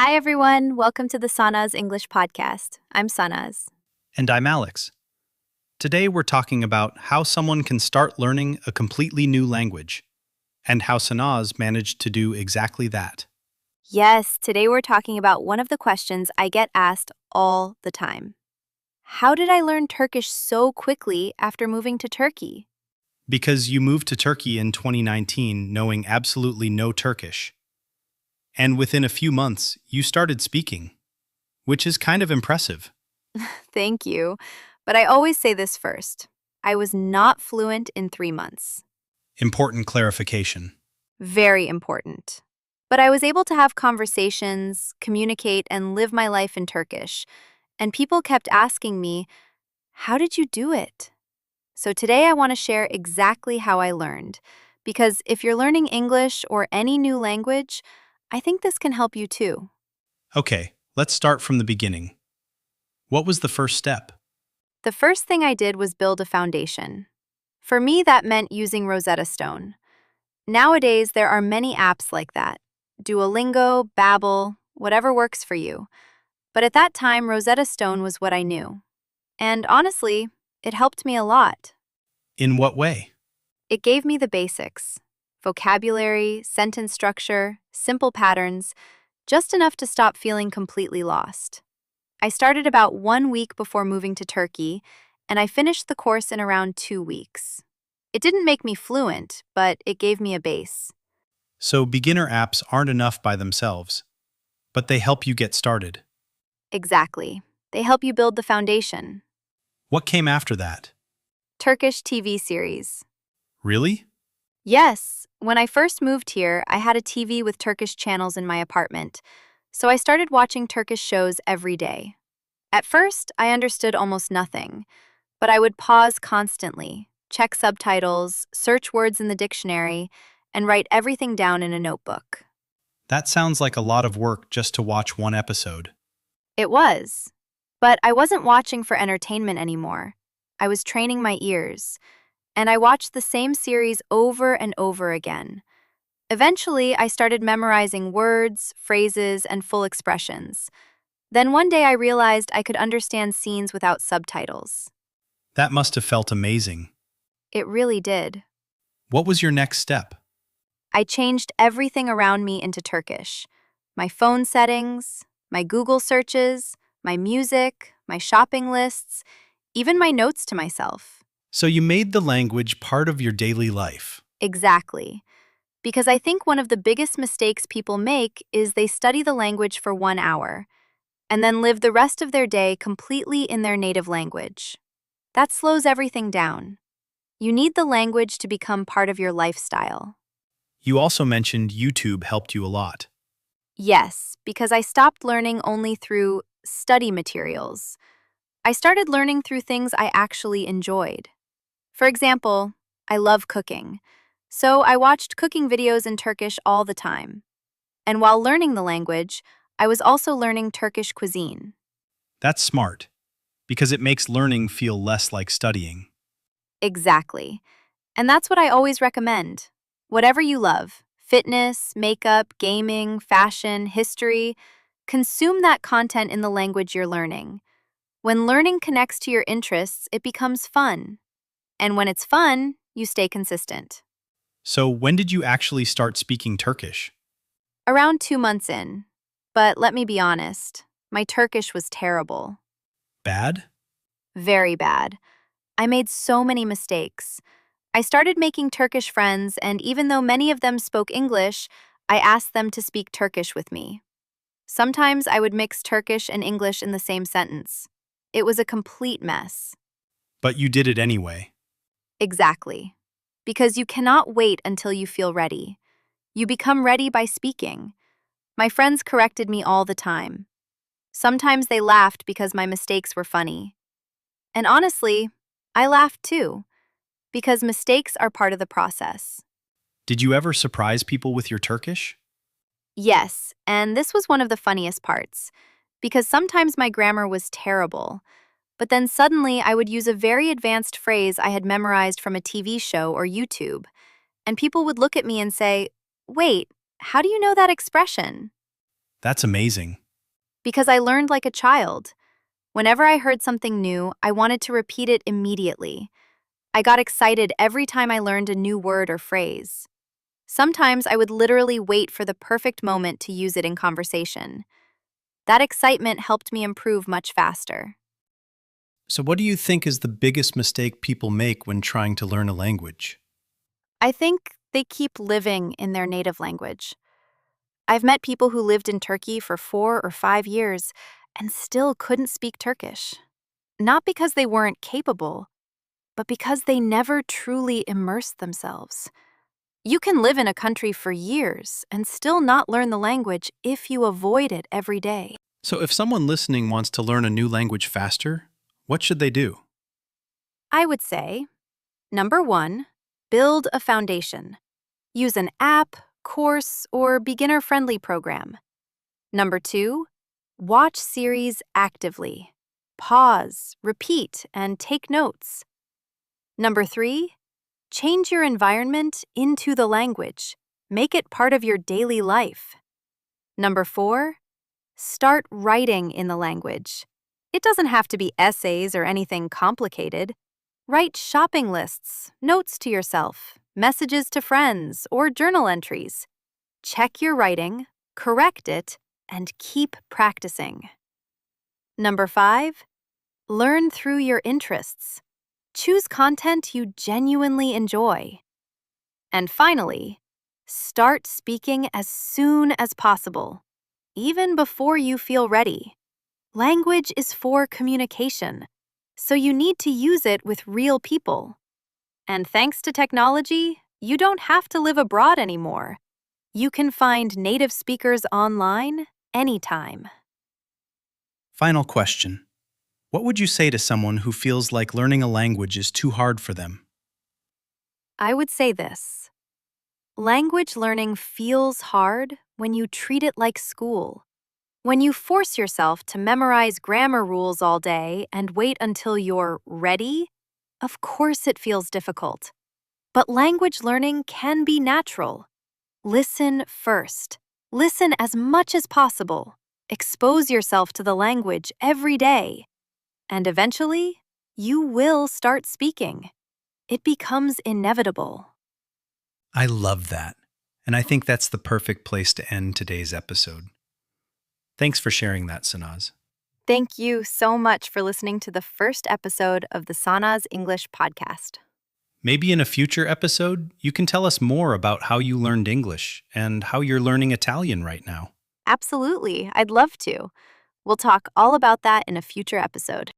Hi, everyone. Welcome to the Sanaz English Podcast. I'm Sanaz. And I'm Alex. Today we're talking about how someone can start learning a completely new language, and how Sanaz managed to do exactly that. Yes, today we're talking about one of the questions I get asked all the time. How did I learn Turkish so quickly after moving to Turkey? Because you moved to Turkey in 2019 knowing absolutely no Turkish. And within a few months, you started speaking, which is kind of impressive. Thank you. But I always say this first. I was not fluent in 3 months. Important clarification. Very important. But I was able to have conversations, communicate, and live my life in Turkish. And people kept asking me, how did you do it? So today I want to share exactly how I learned. Because if you're learning English or any new language, I think this can help you too. Okay, let's start from the beginning. What was the first step? The first thing I did was build a foundation. For me, that meant using Rosetta Stone. Nowadays, there are many apps like that. Duolingo, Babbel, whatever works for you. But at that time, Rosetta Stone was what I knew. And honestly, it helped me a lot. In what way? It gave me the basics: vocabulary, sentence structure, simple patterns, just enough to stop feeling completely lost. I started about 1 week before moving to Turkey, and I finished the course in around 2 weeks. It didn't make me fluent, but it gave me a base. So beginner apps aren't enough by themselves, but they help you get started. Exactly. They help you build the foundation. What came after that? Turkish TV series. Really? Yes, when I first moved here, I had a TV with Turkish channels in my apartment, so I started watching Turkish shows every day. At first, I understood almost nothing, but I would pause constantly, check subtitles, search words in the dictionary, and write everything down in a notebook. That sounds like a lot of work just to watch one episode. It was. But I wasn't watching for entertainment anymore. I was training my ears, and I watched the same series over and over again. Eventually, I started memorizing words, phrases, and full expressions. Then one day I realized I could understand scenes without subtitles. That must have felt amazing. It really did. What was your next step? I changed everything around me into Turkish. My phone settings, my Google searches, my music, my shopping lists, even my notes to myself. So you made the language part of your daily life. Exactly. Because I think one of the biggest mistakes people make is they study the language for 1 hour and then live the rest of their day completely in their native language. That slows everything down. You need the language to become part of your lifestyle. You also mentioned YouTube helped you a lot. Yes, because I stopped learning only through study materials. I started learning through things I actually enjoyed. For example, I love cooking, so I watched cooking videos in Turkish all the time. And while learning the language, I was also learning Turkish cuisine. That's smart, because it makes learning feel less like studying. Exactly. And that's what I always recommend. Whatever you love, fitness, makeup, gaming, fashion, history, consume that content in the language you're learning. When learning connects to your interests, it becomes fun. And when it's fun, you stay consistent. So when did you actually start speaking Turkish? Around 2 months in. But let me be honest, my Turkish was terrible. Bad? Very bad. I made so many mistakes. I started making Turkish friends, and even though many of them spoke English, I asked them to speak Turkish with me. Sometimes I would mix Turkish and English in the same sentence. It was a complete mess. But you did it anyway. Exactly. Because you cannot wait until you feel ready. You become ready by speaking. My friends corrected me all the time. Sometimes they laughed because my mistakes were funny. And honestly, I laughed too, because mistakes are part of the process. Did you ever surprise people with your Turkish? Yes, and this was one of the funniest parts, because sometimes my grammar was terrible, but then suddenly I would use a very advanced phrase I had memorized from a TV show or YouTube, and people would look at me and say, "Wait, how do you know that expression?" That's amazing. Because I learned like a child. Whenever I heard something new, I wanted to repeat it immediately. I got excited every time I learned a new word or phrase. Sometimes I would literally wait for the perfect moment to use it in conversation. That excitement helped me improve much faster. So, what do you think is the biggest mistake people make when trying to learn a language? I think they keep living in their native language. I've met people who lived in Turkey for 4 or 5 years and still couldn't speak Turkish. Not because they weren't capable, but because they never truly immersed themselves. You can live in a country for years and still not learn the language if you avoid it every day. So, if someone listening wants to learn a new language faster, what should they do? I would say, number 1, build a foundation. Use an app, course, or beginner-friendly program. Number 2, watch series actively. Pause, repeat, and take notes. Number 3, change your environment into the language. Make it part of your daily life. Number 4, start writing in the language. It doesn't have to be essays or anything complicated. Write shopping lists, notes to yourself, messages to friends, or journal entries. Check your writing, correct it, and keep practicing. Number 5, learn through your interests. Choose content you genuinely enjoy. And finally, start speaking as soon as possible, even before you feel ready. Language is for communication, so you need to use it with real people. And thanks to technology, you don't have to live abroad anymore. You can find native speakers online anytime. Final question. What would you say to someone who feels like learning a language is too hard for them? I would say this. Language learning feels hard when you treat it like school. When you force yourself to memorize grammar rules all day and wait until you're ready, of course it feels difficult. But language learning can be natural. Listen first. Listen as much as possible. Expose yourself to the language every day. And eventually, you will start speaking. It becomes inevitable. I love that. And I think that's the perfect place to end today's episode. Thanks for sharing that, Sanaz. Thank you so much for listening to the first episode of the Sanaz English Podcast. Maybe in a future episode, you can tell us more about how you learned English and how you're learning Italian right now. Absolutely, I'd love to. We'll talk all about that in a future episode.